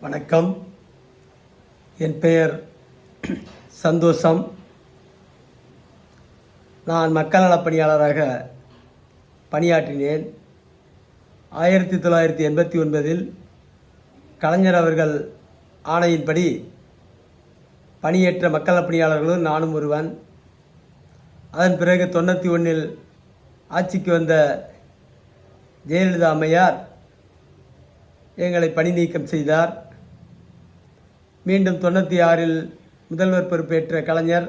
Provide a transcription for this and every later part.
வணக்கம். என் பெயர் சந்தோஷம். நான் மக்கள் நலப் பணியாளராக பணியாற்றினேன். 1989 கலைஞர் அவர்கள் ஆணையின்படி பணியேற்ற மக்கள் நலப் பணியாளர்களும் நானும் ஒருவன். அதன் பிறகு 91 ஆட்சிக்கு வந்த ஜெயலலிதா அம்மையார் எங்களை பணி நீக்கம் செய்தார். மீண்டும் 96 முதல்வர் பொறுப்பேற்ற கலைஞர்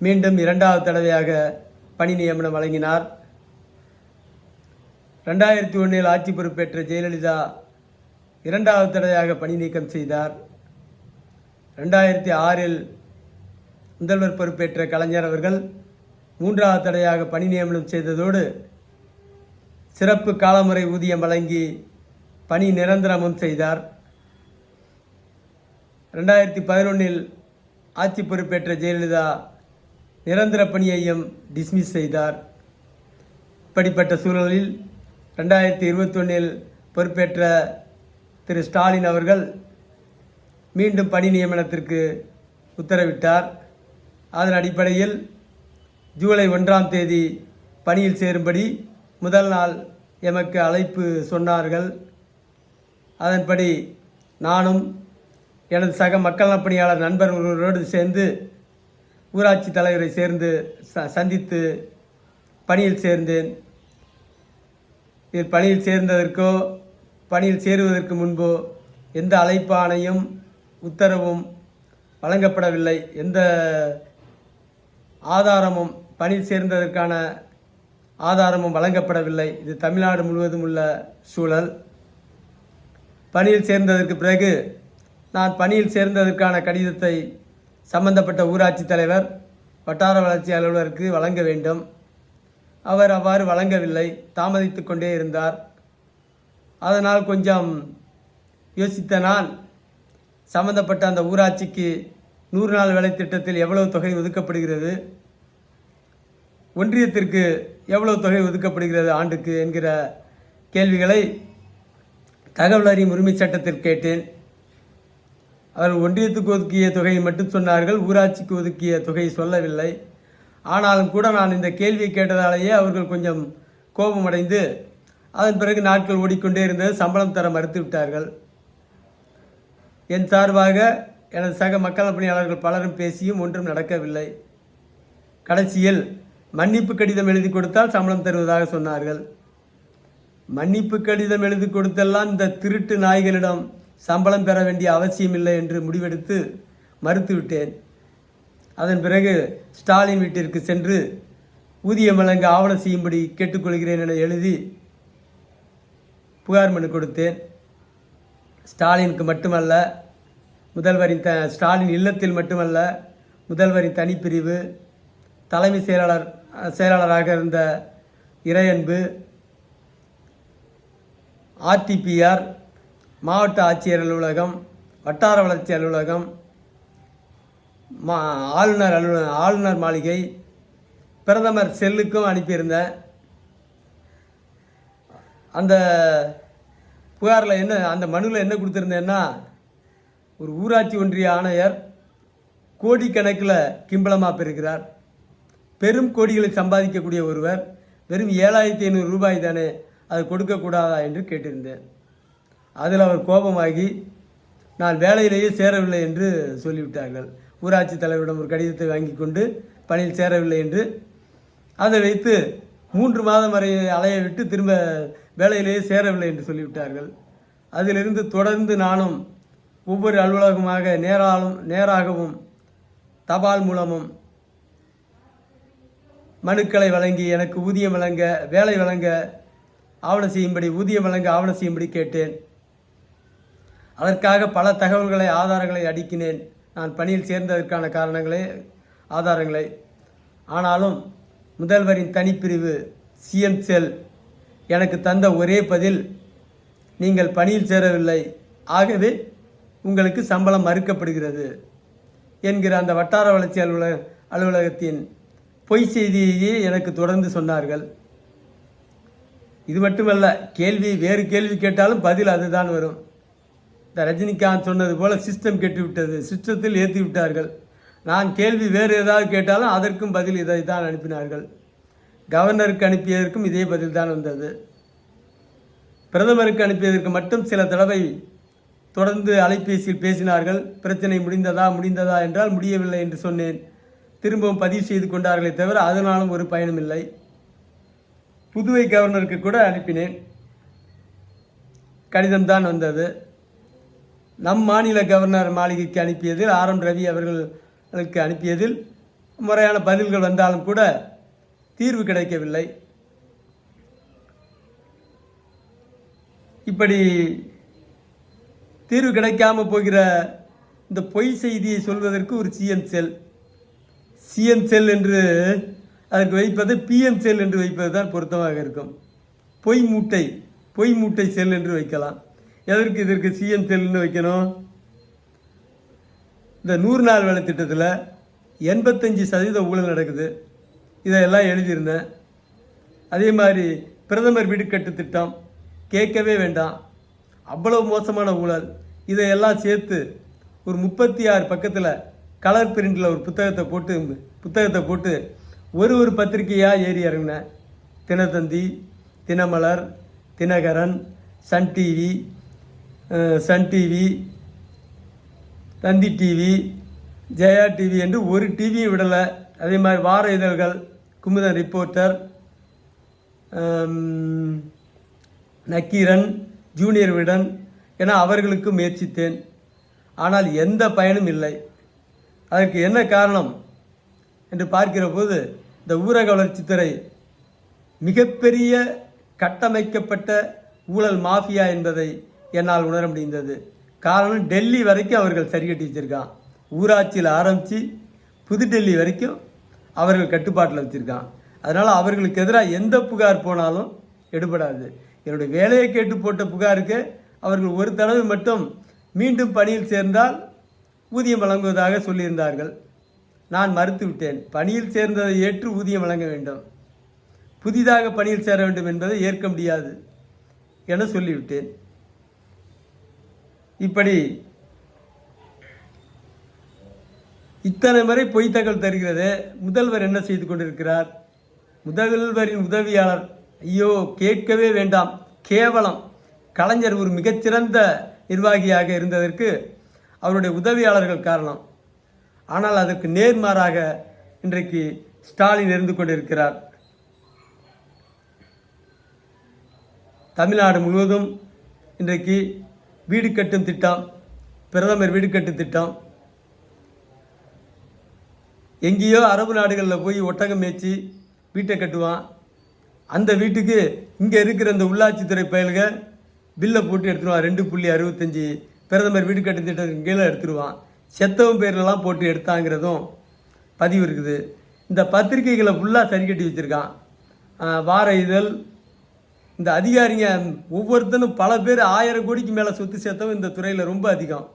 மீண்டும் 2வது தடவையாக பணி நியமனம் வழங்கினார். 2001 ஆட்சி பொறுப்பேற்ற ஜெயலலிதா 2வது தடவையாக பணி நீக்கம் செய்தார். 2006 முதல்வர் பொறுப்பேற்ற கலைஞர் அவர்கள் 3வது தடவையாக பணி நியமனம் செய்ததோடு சிறப்பு காலமுறை ஊதியம் வழங்கி பணி நிரந்தரமும் செய்தார். 2011 ஆட்சி பொறுப்பேற்ற ஜெயலலிதா நிரந்தர பணியையும் டிஸ்மிஸ் செய்தார். இப்படிப்பட்ட சூழலில் 2021 பொறுப்பேற்ற திரு ஸ்டாலின் அவர்கள் மீண்டும் பணி நியமனத்திற்கு உத்தரவிட்டார். அதன் அடிப்படையில் ஜூலை 1ஆம் தேதி பணியில் சேரும்படி முதல் நாள் எமக்கு அழைப்பு சொன்னார்கள். அதன்படி நானும் எனது சக மக்கள் நலப் பணியாளர் நண்பர் ஒருவரோடு சேர்ந்து ஊராட்சி தலைவரை சேர்ந்து சந்தித்து பணியில் சேர்ந்தேன். இதில் பணியில் சேர்ந்ததற்கோ பணியில் சேருவதற்கு முன்போ எந்த அழைப்பாணையும் உத்தரவும் வழங்கப்படவில்லை. எந்த ஆதாரமும் பணியில் சேர்ந்ததற்கான ஆதாரமும் வழங்கப்படவில்லை. இது தமிழ்நாடு முழுவதும் உள்ள சூழல். பணியில் சேர்ந்ததற்கு பிறகு நான் பணியில் சேர்ந்ததற்கான கடிதத்தை சம்பந்தப்பட்ட ஊராட்சி தலைவர் வட்டார வளர்ச்சி அலுவலருக்கு வழங்க வேண்டும். அவர் அவ்வாறு வழங்கவில்லை, தாமதித்து கொண்டே இருந்தார். அதனால் கொஞ்சம் யோசித்த நான் சம்பந்தப்பட்ட அந்த ஊராட்சிக்கு 100 நாள் வேலை திட்டத்தில் எவ்வளவு தொகை ஒதுக்கப்படுகிறது, ஒன்றியத்திற்கு எவ்வளவு தொகை ஒதுக்கப்படுகிறது ஆண்டுக்கு என்கிற கேள்விகளை தகவல் அறியும் உரிமை சட்டத்தில் கேட்டேன். அவர்கள் ஒன்றியத்துக்கு ஒதுக்கிய தொகையை மட்டும் சொன்னார்கள், ஊராட்சிக்கு ஒதுக்கிய தொகையை சொல்லவில்லை. ஆனாலும் கூட நான் இந்த கேள்வியை கேட்டதாலேயே அவர்கள் கொஞ்சம் கோபமடைந்து அதன் பிறகு நாட்கள் ஓடிக்கொண்டே இருந்தது. சம்பளம் தர மறுத்து விட்டார்கள். என் சார்பாக எனது சக மக்கள் பணியாளர்கள் பலரும் பேசியும் ஒன்றும் நடக்கவில்லை. கடைசியில் மன்னிப்பு கடிதம் எழுதி கொடுத்தால் சம்பளம் தருவதாக சொன்னார்கள். மன்னிப்பு கடிதம் எழுதி கொடுத்தெல்லாம் இந்த திருட்டு நாய்களிடம் சம்பளம் பெற வேண்டிய அவசியமில்லை என்று முடிவெடுத்து மறுத்துவிட்டேன். அதன் பிறகு ஸ்டாலின் வீட்டிற்கு சென்று ஊதியம் வழங்க ஆவணம் செய்யும்படி கேட்டுக்கொள்கிறேன் என எழுதி புகார் மனு கொடுத்தேன். ஸ்டாலினுக்கு மட்டுமல்ல, முதல்வரின் ஸ்டாலின் இல்லத்தில் மட்டுமல்ல, முதல்வரின் தனிப்பிரிவு, தலைமை செயலாளராக இருந்த இறையன்பு, ஆர்டிபிஆர், மாவட்ட ஆட்சியர் அலுவலகம், வட்டார வளர்ச்சி அலுவலகம், ஆளுநர் மாளிகை, பிரதமர் செல்லுக்கும் அனுப்பியிருந்தேன். அந்த புகாரில் அந்த மனுவில் என்ன கொடுத்துருந்தேன்னா, ஒரு ஊராட்சி ஒன்றிய ஆணையர் கோடிக்கணக்கில் கிம்பளமாக பெறுகிறார், பெரும் கோடிகளை சம்பாதிக்கக்கூடிய ஒருவர் வெறும் 7500 ரூபாய் தானே, அது கொடுக்கக்கூடாதா என்று கேட்டிருந்தேன். அதில் அவர் கோபமாகி நான் வேலையிலேயே சேரவில்லை என்று சொல்லிவிட்டார்கள். ஊராட்சி தலைவரிடம் ஒரு கடிதத்தை வாங்கி கொண்டு பணியில் சேரவில்லை என்று அதை வைத்து 3 மாதம் வரை அலைய விட்டு திரும்ப வேலையிலேயே சேரவில்லை என்று சொல்லிவிட்டார்கள். அதிலிருந்து தொடர்ந்து நானும் ஒவ்வொரு அலுவலகமாக நேராகவும் தபால் மூலமும் மனுக்களை வழங்கி எனக்கு ஊதியம் வழங்க, வேலை வழங்க ஆவணம் செய்யும்படி, ஊதியம் வழங்க ஆவணம் செய்யும்படி கேட்டேன். அதற்காக பல தகவல்களை, ஆதாரங்களை அடுக்கினேன், நான் பணியில் சேர்ந்ததற்கான ஆதாரங்களை. ஆனாலும் முதல்வரின் தனிப்பிரிவு சிஎம் செல் எனக்கு தந்த ஒரே பதில், நீங்கள் பணியில் சேரவில்லை, ஆகவே உங்களுக்கு சம்பளம் மறுக்கப்படுகிறது என்கிற அந்த வட்டார வளர்ச்சி அலுவலகத்தின் பொய் செய்தியையே எனக்கு தொடர்ந்து சொன்னார்கள். இது மட்டுமல்ல, வேறு கேள்வி கேட்டாலும் பதில் அதுதான் வரும். இந்த ரஜினிகாந்த் சொன்னது போல் சிஸ்டம் கெட்டு விட்டது, சிஸ்டத்தில் ஏற்றி விட்டார்கள். நான் கேள்வி வேறு ஏதாவது கேட்டாலும் அதற்கும் பதில் இதை தான் அனுப்பினார்கள். கவர்னருக்கு அனுப்பியதற்கும் இதே பதில் தான் வந்தது. பிரதமருக்கு அனுப்பியதற்கு மட்டும் சில தடவை தொடர்ந்து அலைபேசியில் பேசினார்கள். பிரச்சனை முடிந்ததா என்றால் முடியவில்லை என்று சொன்னேன். திரும்பவும் பதிவு செய்து கொண்டார்களே தவிர அதனாலும் ஒரு பயனும் இல்லை. புதுவை கவர்னருக்கு கூட அனுப்பினேன், கடிதம்தான் வந்தது. நம் மாநில கவர்னர் மாளிகைக்கு அனுப்பியதில் RM ரவி அவர்களுக்கு அனுப்பியதில் முறையான பதில்கள் வந்தாலும் கூட தீர்வு கிடைக்கவில்லை. இப்படி தீர்வு கிடைக்காமல் போகிற இந்த பொய் செய்தியை சொல்வதற்கு ஒரு சிஎம் செல் என்று அதற்கு வைப்பது PM செல் என்று வைப்பது தான் பொருத்தமாக இருக்கும். பொய் மூட்டை செல் என்று வைக்கலாம். எதற்கு இதற்கு சிஎம் செல்னு வைக்கணும்? இந்த 100 நாள் வேலை திட்டத்தில் 85% ஊழல் நடக்குது. இதையெல்லாம் எழுதியிருந்தேன். அதே மாதிரி பிரதமர் வீடு கட்டு திட்டம் கேட்கவே வேண்டாம், அவ்வளவு மோசமான ஊழல். இதையெல்லாம் சேர்த்து ஒரு 36 பக்கத்தில் கலர் பிரிண்டில் ஒரு புத்தகத்தை போட்டு ஒரு பத்திரிகையாக ஏறி இறங்கினேன். தினத்தந்தி, தினமலர், தினகரன், சன் டிவி, தந்தி டிவி, ஜெயா டிவி என்று ஒரு டிவியும் விடலை. அதே மாதிரி வார இதழ்கள், குமுதன் ரிப்போர்ட்டர், நக்கீரன், ஜூனியர் விடன் என அவர்களுக்கு முயற்சித்தேன். ஆனால் எந்த பயனும் இல்லை. அதற்கு என்ன காரணம் என்று பார்க்கிற போது இந்த ஊரக வளர்ச்சித்துறை மிகப்பெரிய கட்டமைக்கப்பட்ட ஊழல் மாஃபியா என்பதை என்னால் உணர முடிந்தது. காரணம், டெல்லி வரைக்கும் அவர்கள் சரி கட்டி வச்சுருக்கான். ஊராட்சியில் ஆரம்பித்து புதுடெல்லி வரைக்கும் அவர்கள் கட்டுப்பாட்டில் வச்சுருக்கான். அதனால் அவர்களுக்கு எதிராக எந்த புகார் போனாலும் எடுபடாது. என்னுடைய வேலையை கேட்டு போட்ட புகாருக்கு அவர்கள் ஒரு தடவை மட்டும் மீண்டும் பணியில் சேர்ந்தால் ஊதியம் வழங்குவதாக சொல்லியிருந்தார்கள். நான் மறுத்துவிட்டேன். பணியில் சேர்ந்ததை ஏற்று ஊதியம் வழங்க வேண்டும், புதிதாக பணியில் சேர வேண்டும் என்பதை ஏற்க முடியாது என சொல்லிவிட்டேன். இப்படி இத்தனை முறை பொய் தகவல் தருகிறது. முதல்வர் என்ன செய்து கொண்டிருக்கிறார்? முதல்வரின் உதவியாளர், ஐயோ கேட்கவே வேண்டாம், கேவலம். கலைஞர் ஒரு மிகச்சிறந்த நிர்வாகியாக இருந்ததற்கு அவருடைய உதவியாளர்கள் காரணம். ஆனால் அதற்கு நேர்மாறாக இன்றைக்கு ஸ்டாலின் இருந்து கொண்டிருக்கிறார். தமிழ்நாடு முழுவதும் இன்றைக்கு வீடு கட்டும் திட்டம், பிரதமர் வீடு கட்டும் திட்டம். எங்கேயோ அரபு நாடுகளில் போய் ஒட்டகம் மேய்ச்சி வீட்டை கட்டுவான். அந்த வீட்டுக்கு இங்கே இருக்கிற இந்த உள்ளாட்சித்துறை பயல்க பில்லை போட்டு எடுத்துருவான். 2.65 பிரதமர் வீடு கட்டும் திட்டத்துக்கு கீழே எடுத்துருவான். செத்தவன் பேர்லலாம் போட்டு எடுத்தாங்கிறதும் பதிவு இருக்குது. இந்த பத்திரிகைகளை ஃபுல்லாக சரி கட்டி வச்சுருக்கான். வார இதழ், இந்த அதிகாரிங்க ஒவ்வொருத்தனும் பல பேர் 1000 கோடிக்கு மேலே சொத்து சேர்த்தவன் இந்த துறையில் ரொம்ப அதிகம்.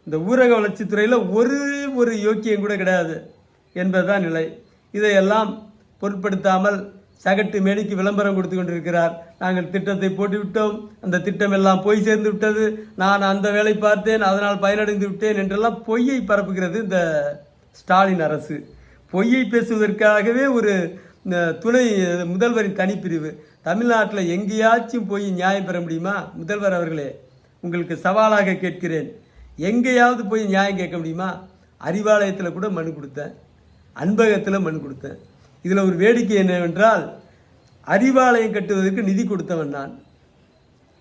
இந்த ஊரக வளர்ச்சி துறையில் ஒரு யோக்கியம் கூட கிடையாது என்பதுதான் நிலை. இதையெல்லாம் பொருட்படுத்தாமல் சகட்டு மேனிக்கு விளம்பரம் கொடுத்து கொண்டிருக்கிறார். நாங்கள் திட்டத்தை போட்டுவிட்டோம், அந்த திட்டம் எல்லாம் போய் சேர்ந்து விட்டது, நான் அந்த வேலை பார்த்தேன், அதனால் பயனடைந்து விட்டேன் என்றெல்லாம் பொய்யை பரப்புகிறது இந்த ஸ்டாலின் அரசு. பொய்யை பேசுவதற்காகவே ஒரு துணை முதல்வரின் தனிப்பிரிவு. தமிழ்நாட்டில் எங்கேயாச்சும் போய் நியாயம் பெற முடியுமா? முதல்வர் அவர்களே, உங்களுக்கு சவாலாக கேட்கிறேன், எங்கேயாவது போய் நியாயம் கேட்க முடியுமா? அறிவாலயத்தில் கூட மனு கொடுத்தேன், அன்பகத்தில் மனு கொடுத்தேன். இதில் ஒரு வேடிக்கை என்னவென்றால், அறிவாலயம் கட்டுவதற்கு நிதி கொடுத்தவன் நான்.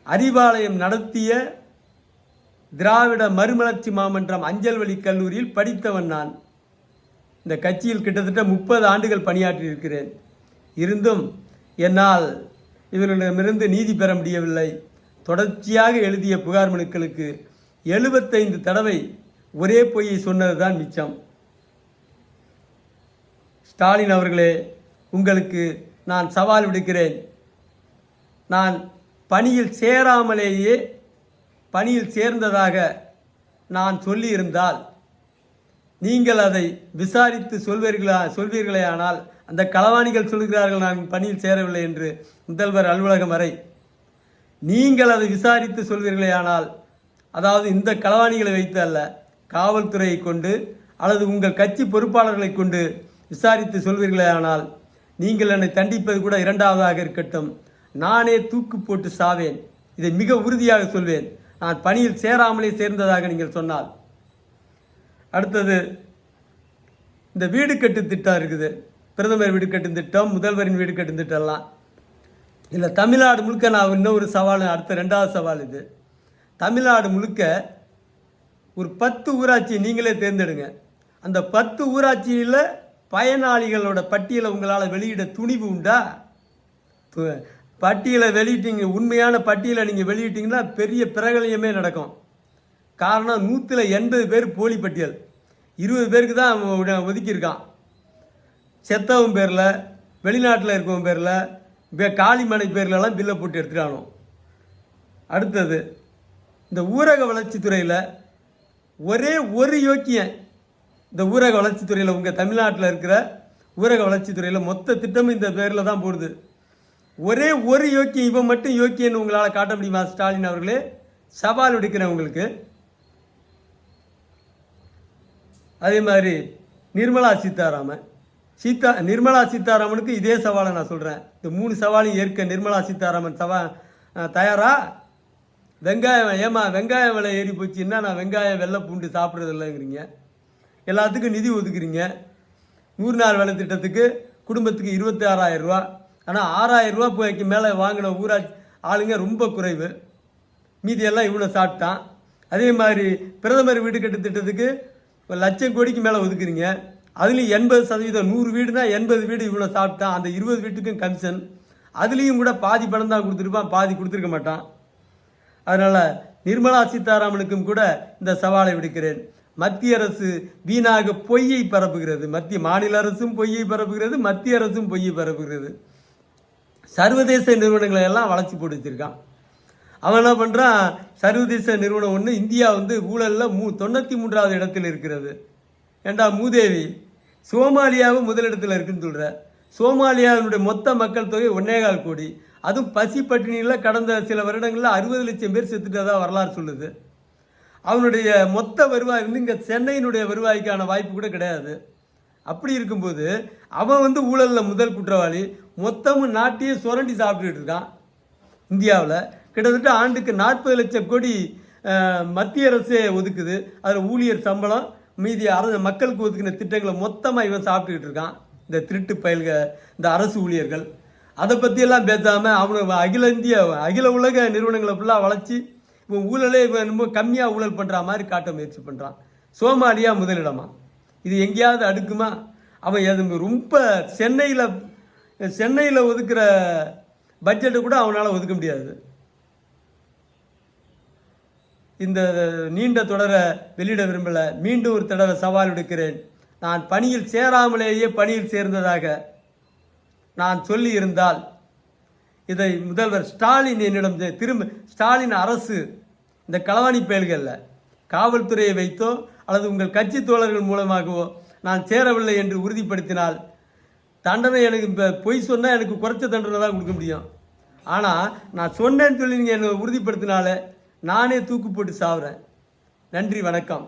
அறிவாலயம் நடத்திய திராவிட மறுமலர்ச்சி மாமன்றம் அஞ்சல் வழி கல்லூரியில் படித்தவன் நான். இந்த கட்சியில் கிட்டத்தட்ட 30 ஆண்டுகள் பணியாற்றி இருக்கிறேன். இருந்தும் என்னால் இவர்களிடமிருந்து நீதி பெற முடியவில்லை. தொடர்ச்சியாக எழுதிய புகார் மனுக்களுக்கு 75 தடவை ஒரே பொய்யை சொன்னது தான் மிச்சம். ஸ்டாலின் அவர்களே, உங்களுக்கு நான் சவால் விடுக்கிறேன். நான் பணியில் சேராமலேயே பணியில் சேர்ந்ததாக நான் சொல்லியிருந்தால் நீங்கள் அதை விசாரித்து சொல்வீர்களே. ஆனால் அந்த களவாணிகள் சொல்கிறார்கள் நான் பணியில் சேரவில்லை என்று, முதல்வர் அலுவலகம் வரை. நீங்கள் அதை விசாரித்து சொல்வீர்களே. ஆனால் அதாவது இந்த களவாணிகளை வைத்து அல்ல, காவல்துறையை கொண்டு அல்லது உங்கள் கட்சி பொறுப்பாளர்களை கொண்டு விசாரித்து சொல்வீர்களே, ஆனால் நீங்கள் என்னை தண்டிப்பது கூட இரண்டாவதாக இருக்கட்டும், நானே தூக்கு போட்டு சாவேன். இதை மிக உறுதியாக சொல்வேன், நான் பணியில் சேராமலே சேர்ந்ததாக நீங்கள் சொன்னால். அடுத்தது, இந்த வீடு கட்டு திட்டம் இருக்குது, பிரதமர் வீடு கட்டும் திட்டம், முதல்வரின் வீடு கட்டும் திட்டம்லாம். இல்லை, தமிழ்நாடு முழுக்க நான் இன்னொரு சவால், அடுத்த ரெண்டாவது சவால் இது. தமிழ்நாடு முழுக்க ஒரு 10 ஊராட்சி நீங்களே தேர்ந்தெடுங்க. அந்த 10 ஊராட்சியில் பயனாளிகளோட பட்டியலை உங்களால் வெளியிட துணிவு உண்டா? பட்டியலை வெளியிட்டீங்க, உண்மையான பட்டியலை நீங்கள் வெளியிட்டீங்கன்னா பெரிய பிரகலையமே நடக்கும். காரணம், 180 பேர் போலி பட்டியல், 20 பேருக்கு தான் ஒதுக்கியிருக்கான். செத்தவன் பேரில், வெளிநாட்டில் இருக்கவன் பேரில், காளிமனை பேர்லலாம் பில்லை போட்டு எடுத்துட்டானோ. அடுத்தது, இந்த ஊரக வளர்ச்சித்துறையில் ஒரே ஒரு யோக்கியன், இந்த ஊரக வளர்ச்சித்துறையில் உங்கள் தமிழ்நாட்டில் இருக்கிற ஊரக வளர்ச்சித்துறையில் மொத்த திட்டமும் இந்த பேரில் தான் போடுது. ஒரே ஒரு யோக்கியம், இவன் மட்டும் யோக்கியன்னு உங்களால் காட்ட முடியுமா? ஸ்டாலின் அவர்களே, சவால் விடுக்கிறேன் உங்களுக்கு. அதே மாதிரி நிர்மலா சீதாராமனுக்கு இதே சவாலை நான் சொல்கிறேன். இந்த 3 சவாலையும் ஏற்க நிர்மலா சீதாராமன் தயாரா? வெங்காயம் விலை ஏறி போச்சுன்னா நான் வெங்காயம் வெள்ளை பூண்டு சாப்பிட்றது இல்லைங்கிறீங்க. எல்லாத்துக்கும் நிதி ஒதுக்குறீங்க. 100 நாள் வேலை திட்டத்துக்கு குடும்பத்துக்கு 26,000 ரூபா. ஆனால் 6,000 ரூபாய்க்கு மேலே வாங்கின ஊராட்சி ஆளுங்க ரொம்ப குறைவு. மீதியெல்லாம் இவ்வளோ சாப்பிட்டான். அதே மாதிரி பிரதமர் வீடு கட்டு திட்டத்துக்கு 1,00,000 கோடிக்கு மேலே ஒதுக்குறீங்க. அதுலேயும் 80%, 100 வீடுனா 80 வீடு இவ்வளோ சாப்பிட்டான். அந்த 20 வீட்டுக்கும் கமிஷன். அதுலேயும் கூட பாதி பணம் தான் கொடுத்துருப்பான், பாதி கொடுத்துருக்க மாட்டான். அதனால் நிர்மலா சீதாராமனுக்கும் கூட இந்த சவாலை விடுக்கிறேன். மத்திய அரசு வீணாக பொய்யை பரப்புகிறது. மாநில அரசும் பொய்யை பரப்புகிறது, மத்திய அரசும் பொய்யை பரப்புகிறது. சர்வதேச நிறுவனங்களை எல்லாம் வளர்ச்சி போட்டு வச்சிருக்கான். அவன் என்ன பண்ணுறான்? சர்வதேச நிறுவனம் ஒன்று, இந்தியா ஊழலில் 93வது இடத்தில் இருக்கிறது. ஏண்டா மூதேவி, சோமாலியாவும் முதலிடத்தில் இருக்குன்னு சொல்கிற. சோமாலியாவினுடைய மொத்த மக்கள் தொகை 1.25 கோடி. அதுவும் பசி பட்டினியில் கடந்த சில வருடங்களில் 60 லட்சம் பேர் செத்துட்டதா வரலாறு சொல்லுது. அவனுடைய மொத்த வருவாய் இங்கே சென்னையினுடைய வருவாய்க்கான வாய்ப்பு கூட கிடையாது. அப்படி இருக்கும்போது அவன் ஊழலில் முதல் குற்றவாளி. மொத்தமும் நாட்டையே சுரண்டி சாப்பிட்டுட்டு இருக்கான். இந்தியாவில் கிட்டத்தட்ட ஆண்டுக்கு 40 லட்சம் கோடி மத்திய அரசே ஒதுக்குது. அதில் ஊழியர் சம்பளம், மீதி மக்களுக்கு ஒதுக்கின திட்டங்களை மொத்தமாக இவன் சாப்பிட்டுக்கிட்டு இருக்கான். இந்த திருட்டு பயல்க, இந்த அரசு ஊழியர்கள். அதை பற்றியெல்லாம் பேசாமல் அவனு அகில உலக நிறுவனங்களை ஃபுல்லாக வளர்ச்சி இவன் ஊழலே இவன் ரொம்ப கம்மியாக ஊழல் பண்ணுற மாதிரி காட்ட முயற்சி பண்ணுறான். சோமாலியா முதலிடமா? இது எங்கேயாவது அடுக்குமா? அவன் ரொம்ப சென்னையில் ஒதுக்குற பட்ஜெட்டை கூட அவனால் ஒதுக்க முடியாது. இந்த நீண்ட தொடரை வெளியிட விரும்பலை. மீண்டும் ஒரு தடவை சவால் விடுக்கிறேன். நான் பணியில் சேராமலேயே பணியில் சேர்ந்ததாக நான் சொல்லி இருந்தால் இதை முதல்வர் ஸ்டாலின் என்னிடம் ஸ்டாலின் அரசு இந்த களவாணி பயல்களில் காவல்துறையை வைத்தோ அல்லது உங்கள் கட்சி தோழர்கள் மூலமாகவோ நான் சேரவில்லை என்று உறுதிப்படுத்தினால் தண்டனை எனக்கு பொய் சொன்னால் எனக்கு குறைச்ச தண்டனை தான் கொடுக்க முடியும். ஆனால் நான் சொன்னேன்னு சொல்லி நீங்கள் என்னை உறுதிப்படுத்தினாலே நானே தூக்கு போட்டு சாவுறேன். நன்றி, வணக்கம்.